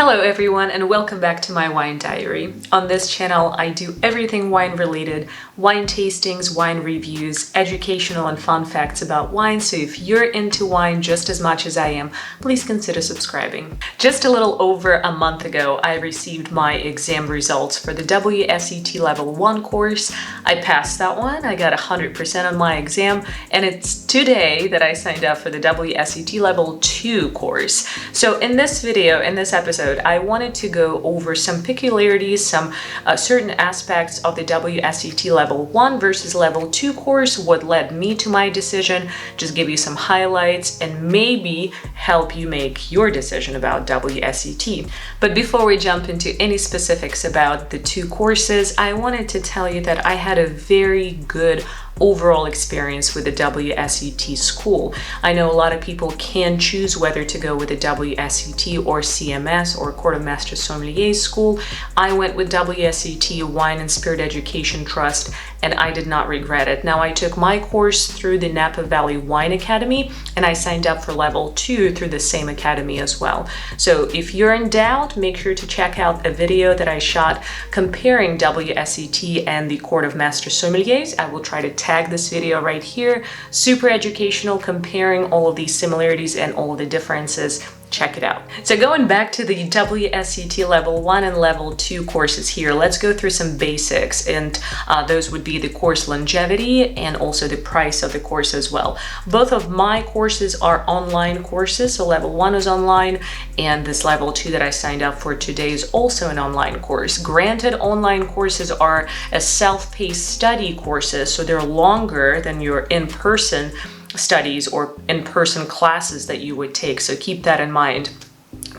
Hello everyone and welcome back to my wine diary. On this channel I do everything wine related, wine tastings, wine reviews, educational and fun facts about wine, so if you're into wine just as much as I am, please consider subscribing. Just a little over a month ago I received my exam results for the WSET Level 1 course. I passed that one, I got 100% on my exam, and it's today that I signed up for the WSET Level 2 course. So in this video, in this episode, I wanted to go over some peculiarities, some certain aspects of the WSET Level 1 versus Level 2 course, what led me to my decision, just give you some highlights, and maybe help you make your decision about WSET. But before we jump into any specifics about the two courses, I wanted to tell you that I had a very good overall experience with the WSET school. I know a lot of people can choose whether to go with the WSET or CMS or Court of Master Sommelier school. I went with WSET, Wine and Spirit Education Trust, and I did not regret it. Now, I took my course through the Napa Valley Wine Academy, and I signed up for Level 2 through the same academy as well. So if you're in doubt, make sure to check out a video that I shot comparing WSET and the Court of Master Sommeliers. I will try to tag this video right here. Super educational, comparing all of these similarities and all of the differences. Check it out. So going back to the WSET Level 1 and Level 2 courses here, let's go through some basics, and those would be the course longevity and also the price of the course as well. Both of my courses are online courses, so Level 1 is online, and this Level 2 that I signed up for today is also an online course. Granted, online courses are a self-paced study courses, so they're longer than your in-person studies or in-person classes that you would take, so keep that in mind.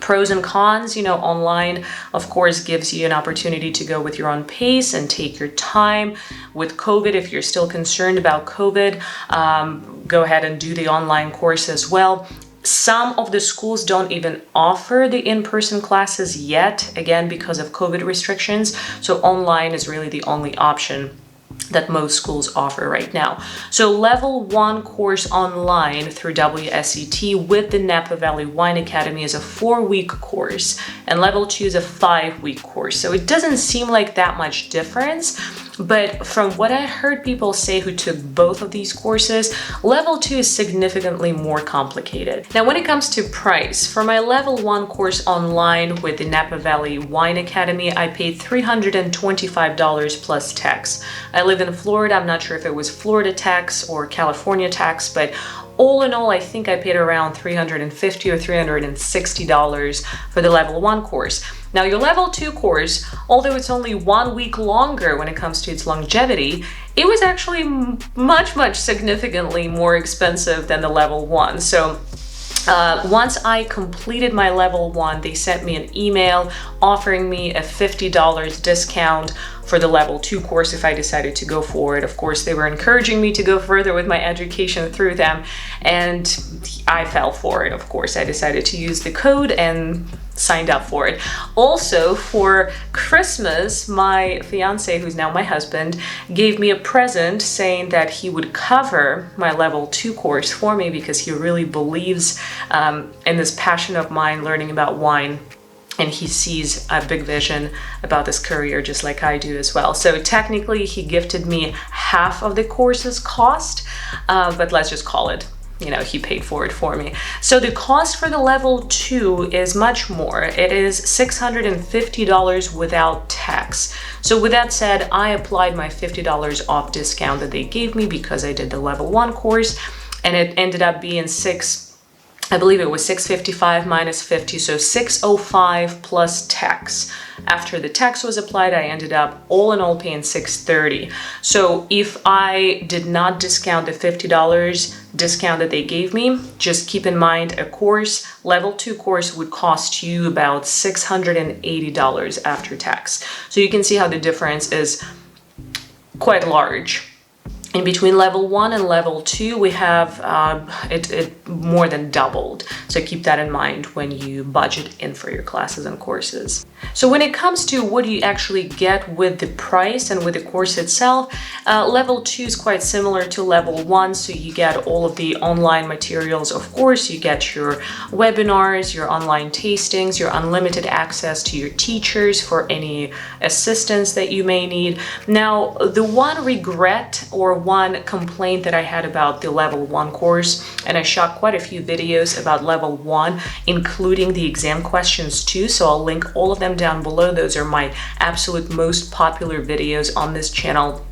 Pros and cons, online of course gives you an opportunity to go with your own pace and take your time. With COVID, if you're still concerned about COVID, go ahead and do the online course as well. Some of the schools don't even offer the in-person classes yet, again because of COVID restrictions, so online is really the only option that most schools offer right now. So Level 1 course online through WSET with the Napa Valley Wine Academy is a 4-week course, and Level 2 is a 5-week course. So it doesn't seem like that much difference, but from what I heard people say who took both of these courses, Level 2 is significantly more complicated. Now, when it comes to price, for my Level 1 course online with the Napa Valley Wine Academy, I paid $325 plus tax. I live in Florida. I'm not sure if it was Florida tax or California tax, but all in all, I think I paid around $350 or $360 for the Level 1 course. Now, your Level 2 course, although it's only 1 week longer when it comes to its longevity, it was actually much significantly more expensive than the Level 1. So once I completed my Level 1, they sent me an email offering me a $50 discount for the Level 2 course if I decided to go for it. Of course, they were encouraging me to go further with my education through them, and I fell for it, of course. I decided to use the code and signed up for it. Also, for Christmas, my fiance, who's now my husband, gave me a present saying that he would cover my Level 2 course for me because he really believes in this passion of mine learning about wine. And he sees a big vision about this career just like I do as well. So technically he gifted me half of the course's cost, but let's just call it, he paid for it for me. So the cost for the Level 2 is much more. It is $650 without tax. So with that said, I applied my $50 off discount that they gave me because I did the Level 1 course, and it ended up being I believe it was $655 minus 50, so $605 plus tax. After the tax was applied, I ended up all in all paying $630. So if I did not discount the $50 discount that they gave me, just keep in mind a course, Level 2 course would cost you about $680 after tax. So you can see how the difference is quite large In between level 1 and level 2, we have it more than doubled. So keep that in mind when you budget in for your classes and courses. So when it comes to what you actually get with the price and with the course itself, level 2 is quite similar to level 1. So you get all of the online materials, of course, you get your webinars, your online tastings, your unlimited access to your teachers for any assistance that you may need. Now, the one regret or one complaint that I had about the level 1 course, and I shot quite a few videos about level 1, including the exam questions too, so I'll link all of them down below. Those are my absolute most popular videos on this channel.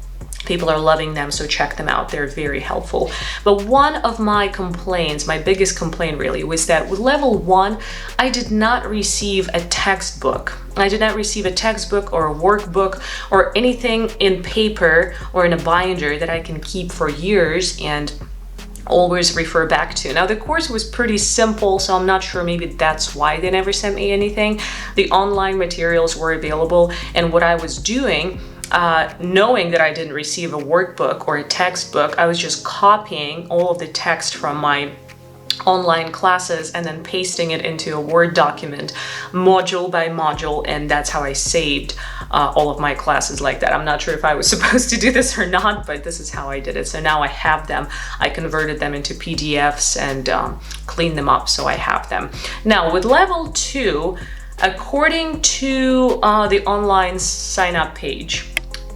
People are loving them, so check them out. They're very helpful. But one of my complaints, my biggest complaint really, was that with level 1, I did not receive a textbook. I did not receive a textbook or a workbook or anything in paper or in a binder that I can keep for years and always refer back to. Now, the course was pretty simple, so I'm not sure, maybe that's why they never sent me anything. The online materials were available, and what I was doing, knowing that I didn't receive a workbook or a textbook, I was just copying all of the text from my online classes and then pasting it into a Word document, module by module, and that's how I saved all of my classes like that. I'm not sure if I was supposed to do this or not, but this is how I did it. So now I have them. I converted them into PDFs and cleaned them up, so I have them. Now, with level 2, according to the online sign-up page,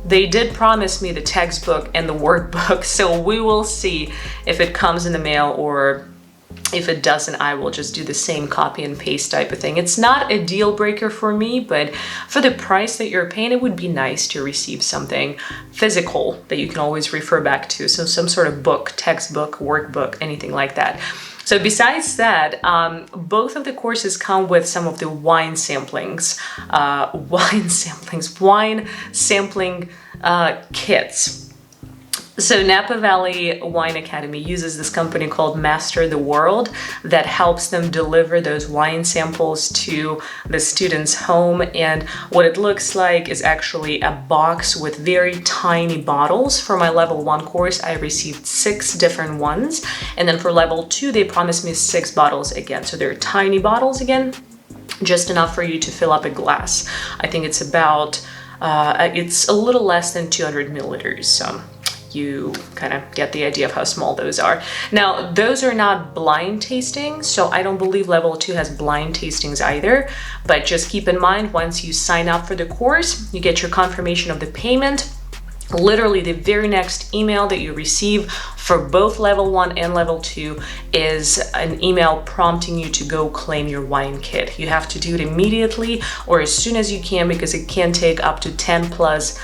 they did promise me the textbook and the workbook, so we will see if it comes in the mail, or if it doesn't, I will just do the same copy and paste type of thing. It's not a deal breaker for me, but for the price that you're paying, it would be nice to receive something physical that you can always refer back to. So some sort of book, textbook, workbook, anything like that. So besides that, both of the courses come with some of the wine samplings, wine sampling kits. So Napa Valley Wine Academy uses this company called Master the World that helps them deliver those wine samples to the student's home. And what it looks like is actually a box with very tiny bottles. For my level 1 course, I received 6 different ones. And then for level 2, they promised me 6 bottles again. So they're tiny bottles again, just enough for you to fill up a glass. I think it's about, it's a little less than 200 milliliters. So you kind of get the idea of how small those are. Now, those are not blind tastings, so I don't believe level 2 has blind tastings either, but just keep in mind, once you sign up for the course, you get your confirmation of the payment. Literally the very next email that you receive for both level 1 and level 2 is an email prompting you to go claim your wine kit. You have to do it immediately or as soon as you can, because it can take up to 10 plus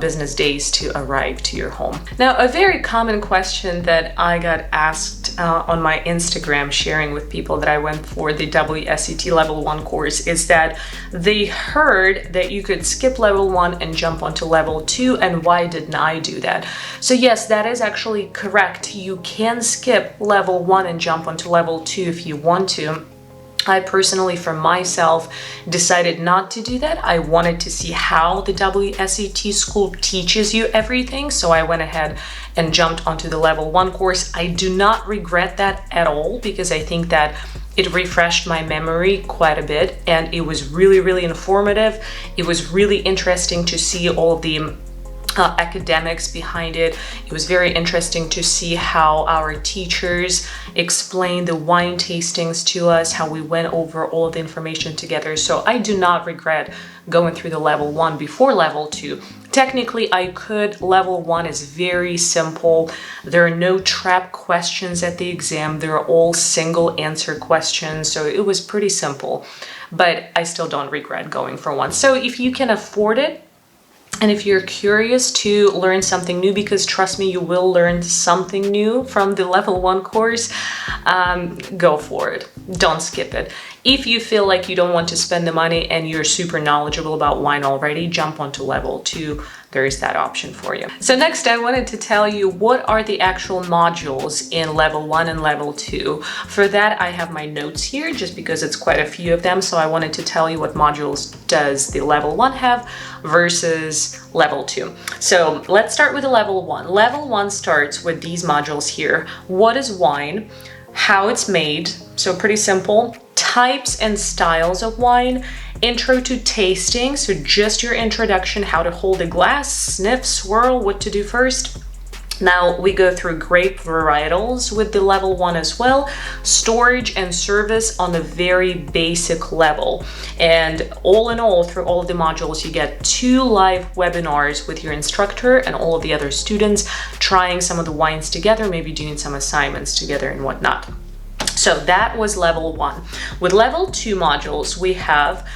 business days to arrive to your home. Now, a very common question that I got asked on my Instagram, sharing with people that I went for the WSET Level 1 course, is that they heard that you could skip level 1 and jump onto level 2, and why didn't I do that? So yes, that is actually correct. You can skip level 1 and jump onto level 2 if you want to. I personally, for myself, decided not to do that. I wanted to see how the WSET school teaches you everything, so I went ahead and jumped onto the level 1 course. I do not regret that at all, because I think that it refreshed my memory quite a bit, and it was really, really informative. It was really interesting to see all of the academics behind it. It was very interesting to see how our teachers explained the wine tastings to us, how we went over all of the information together. So I do not regret going through the level 1 before level 2. Technically, I could. Level 1 is very simple. There are no trap questions at the exam. They're all single answer questions. So it was pretty simple, but I still don't regret going for 1. So if you can afford it, and if you're curious to learn something new, because trust me, you will learn something new from the level 1 course, go for it. don't skip it. If you feel like you don't want to spend the money and you're super knowledgeable about wine already, jump onto level 2. There is that option for you. So next, I wanted to tell you what are the actual modules in level 1 and level 2. For that, I have my notes here just because it's quite a few of them. So I wanted to tell you what modules does the level 1 have versus level 2. So let's start with the level 1. Level 1 starts with these modules here. What is wine? How it's made, so pretty simple. Types and styles of wine. Intro to tasting, so just your introduction, how to hold a glass, sniff, swirl, what to do first. Now we go through grape varietals with the level 1 as well, storage and service on a very basic level. And all in all, through all of the modules, you get 2 live webinars with your instructor and all of the other students trying some of the wines together, maybe doing some assignments together and whatnot. So that was level 1. With level 2 modules, we have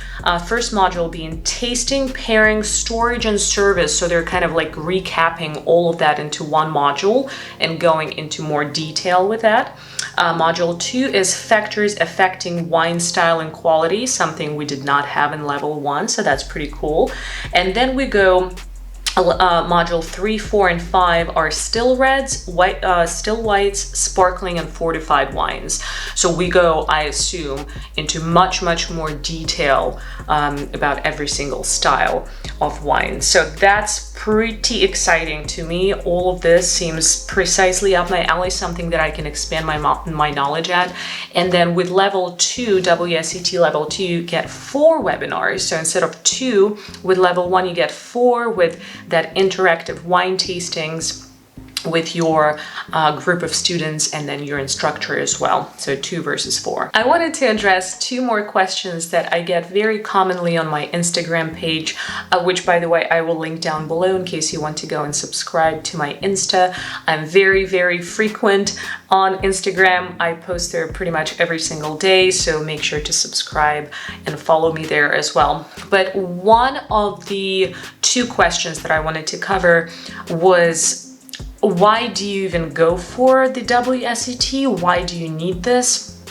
first module being tasting, pairing, storage, and service. So they're kind of like recapping all of that into one module and going into more detail with that. Module 2 is factors affecting wine style and quality, something we did not have in level 1, so that's pretty cool. And then we go module 3, 4, and 5 are still reds, still whites, sparkling, and fortified wines. So we go, I assume, into much more detail about every single style of wine. So that's pretty exciting to me. All of this seems precisely up my alley, something that I can expand my knowledge at. And then with level 2, WSET level 2, you get 4 webinars. So instead of 2 with level 1, you get 4 with that interactive wine tastings with your group of students and then your instructor as well. So 2 versus 4. I wanted to address 2 more questions that I get very commonly on my Instagram page, which by the way, I will link down below in case you want to go and subscribe to my Insta. I'm very frequent on Instagram. I post there pretty much every single day, so make sure to subscribe and follow me there as well. But one of the 2 questions that I wanted to cover was, why do you even go for the WSET? Why do you need this?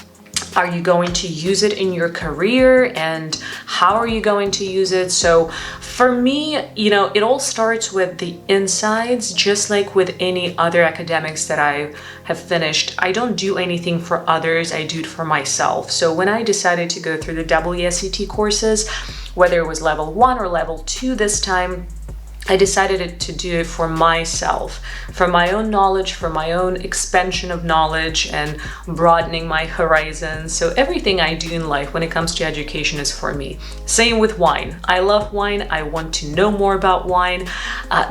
Are you going to use it in your career, and how are you going to use it? So for me, you know, it all starts with the insides, just like with any other academics that I have finished. I don't do anything for others, I do it for myself. So when I decided to go through the WSET courses, whether it was level 1 or level 2 this time, I decided to do it for myself, for my own knowledge, for my own expansion of knowledge and broadening my horizons. So everything I do in life when it comes to education is for me. Same with wine. I love wine. I want to know more about wine.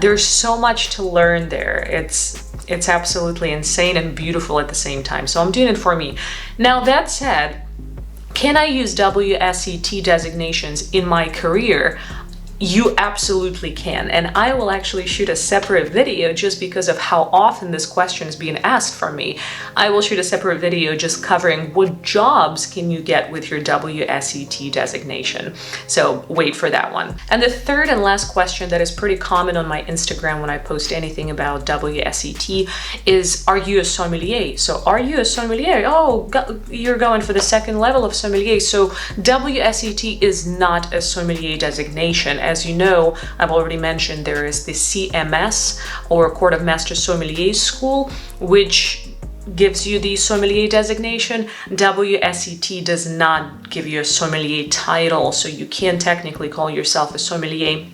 There's so much to learn there. It's absolutely insane and beautiful at the same time. So I'm doing it for me. Now that said, can I use WSET designations in my career? You absolutely can, and I will actually shoot a separate video just because of how often this question is being asked from me. I will shoot a separate video just covering what jobs can you get with your WSET designation. So wait for that one. And the third and last question that is pretty common on my Instagram when I post anything about WSET is, are you a sommelier? So are you a sommelier? Oh, you're going for the 2nd level of sommelier. So WSET is not a sommelier designation. As you know, I've already mentioned there is the CMS, or Court of Master Sommelier School, which gives you the sommelier designation. WSET does not give you a sommelier title, so you can't technically call yourself a sommelier.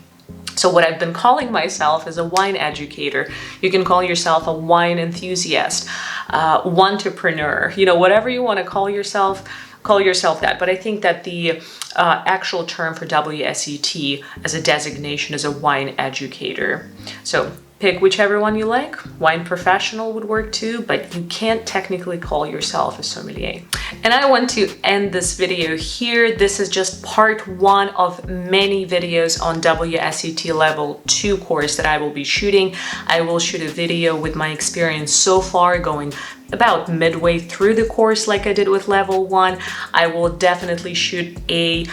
So what I've been calling myself is a wine educator. You can call yourself a wine enthusiast, entrepreneur, you know, whatever you want to call yourself that. But I think that the actual term for WSET as a designation is a wine educator. So pick whichever one you like. Wine professional would work too, but you can't technically call yourself a sommelier. And I want to end this video here. This is just part 1 of many videos on WSET level 2 course that I will be shooting. I will shoot a video with my experience so far, going about midway through the course like I did with level 1. I will definitely shoot a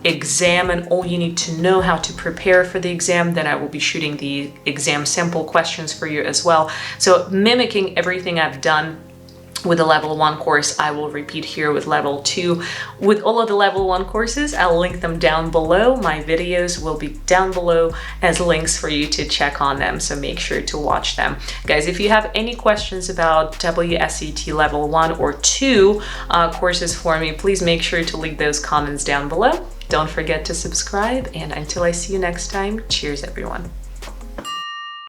exam and all you need to know how to prepare for the exam. Then I will be shooting the exam sample questions for you as well. So mimicking everything I've done with the level 1 course, I will repeat here with level 2. With all of the level 1 courses, I'll link them down below. My videos will be down below as links for you to check on them, so make sure to watch them. Guys, if you have any questions about WSET level 1 or 2 courses for me, please make sure to leave those comments down below. Don't forget to subscribe, and until I see you next time, cheers everyone.